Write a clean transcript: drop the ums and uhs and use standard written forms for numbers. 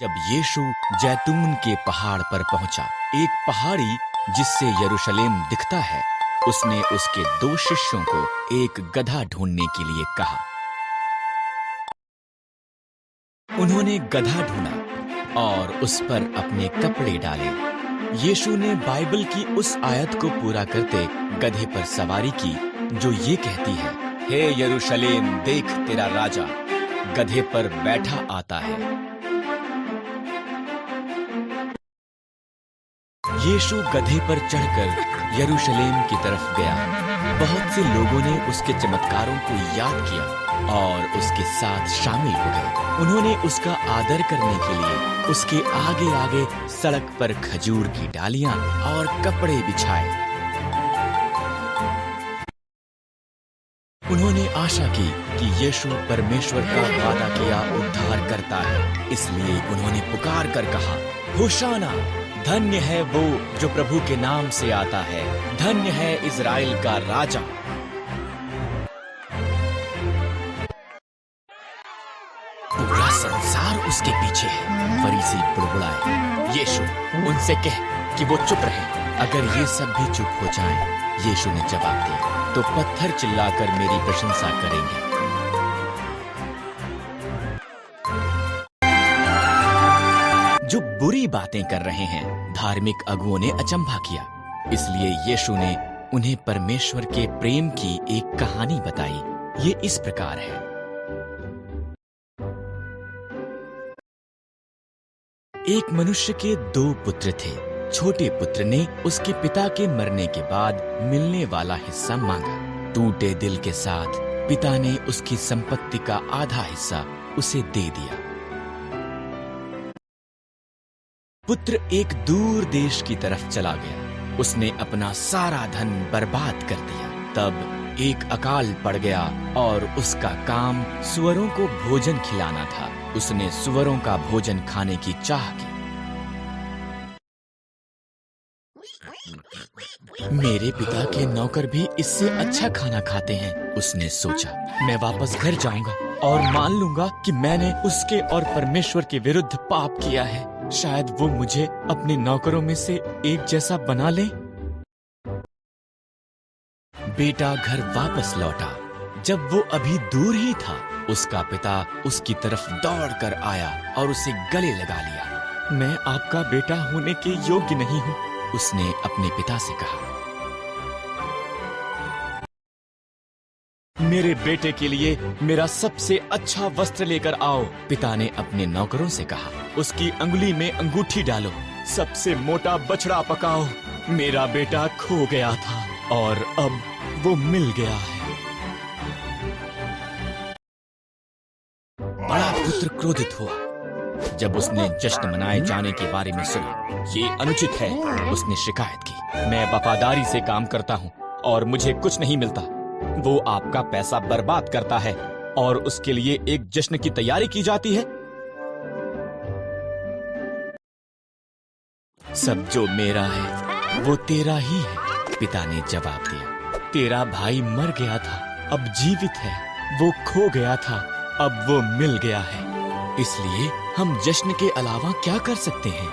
जब यीशु जैतून के पहाड़ पर पहुंचा, एक पहाड़ी जिससे यरूशलेम दिखता है, उसने उसके 2 शिष्यों को एक गधा ढूंढने के लिए कहा। उन्होंने गधा ढूंढा और उस पर अपने कपड़े डाले। यीशु ने बाइबल की उस आयत को पूरा करते गधे पर सवारी की जो ये कहती है, हे यरूशलेम, देख तेरा राजा गधे पर बैठा आता है। यीशु गधे पर चढ़कर यरूशलेम की तरफ गया। बहुत से लोगों ने उसके चमत्कारों को याद किया और उसके साथ शामिल हो गए। उन्होंने उसका आदर करने के लिए उसके आगे आगे सड़क पर खजूर की डालियां और कपड़े बिछाए। उन्होंने आशा की कि यीशु परमेश्वर का वादा किया उद्धार करता है, इसलिए उन्होंने पुकार कर कहा, होशाना, धन्य है वो जो प्रभु के नाम से आता है, धन्य है इज़राइल का राजा। पूरा संसार उसके पीछे है। फरीसी बुड़बुड़ाए, यीशु, उनसे कह कि वो चुप रहे। अगर ये सब भी चुप हो जाएं, यीशु ने जवाब दिया, तो पत्थर चिल्लाकर मेरी प्रशंसा करेंगे। जो बुरी बातें कर रहे हैं, धार्मिक अगुओं ने अचंभा किया। इसलिए यीशु ने उन्हें परमेश्वर के प्रेम की एक कहानी बताई। ये इस प्रकार है। एक मनुष्य के 2 पुत्र थे। छोटे पुत्र ने उसके पिता के मरने के बाद मिलने वाला हिस्सा मांगा। टूटे दिल के साथ पिता ने उसकी संपत्ति का आधा हिस्सा उसे दे दिया। पुत्र एक दूर देश की तरफ चला गया। उसने अपना सारा धन बर्बाद कर दिया। तब एक अकाल पड़ गया और उसका काम सुअरों को भोजन खिलाना था। उसने सुअरों का भोजन खाने की चाह की। मेरे पिता के नौकर भी इससे अच्छा खाना खाते हैं, उसने सोचा। मैं वापस घर जाऊंगा और मान लूंगा कि मैंने उसके और परमेश्वर के विरुद्ध पाप किया है। शायद वो मुझे अपने नौकरों में से एक जैसा बना ले। बेटा घर वापस लौटा। जब वो अभी दूर ही था, उसका पिता उसकी तरफ दौड़कर आया और उसे गले लगा लिया। मैं आपका बेटा होने के योग्य नहीं हूँ, उसने अपने पिता से कहा। मेरे बेटे के लिए मेरा सबसे अच्छा वस्त्र लेकर आओ, पिता ने अपने नौकरों से कहा। उसकी अंगुली में अंगूठी डालो, सबसे मोटा बछड़ा पकाओ। मेरा बेटा खो गया था और अब वो मिल गया है। बड़ा पुत्र क्रोधित हुआ जब उसने जश्न मनाए जाने के बारे में सुना। ये अनुचित है, उसने शिकायत की। मैं वफादारी से काम करता हूँ और मुझे कुछ नहीं मिलता। वो आपका पैसा बर्बाद करता है और उसके लिए एक जश्न की तैयारी की जाती है। सब जो मेरा है वो तेरा ही है, पिता ने जवाब दिया। तेरा भाई मर गया था, अब जीवित है। वो खो गया था, अब वो मिल गया है। इसलिए हम जश्न के अलावा क्या कर सकते हैं?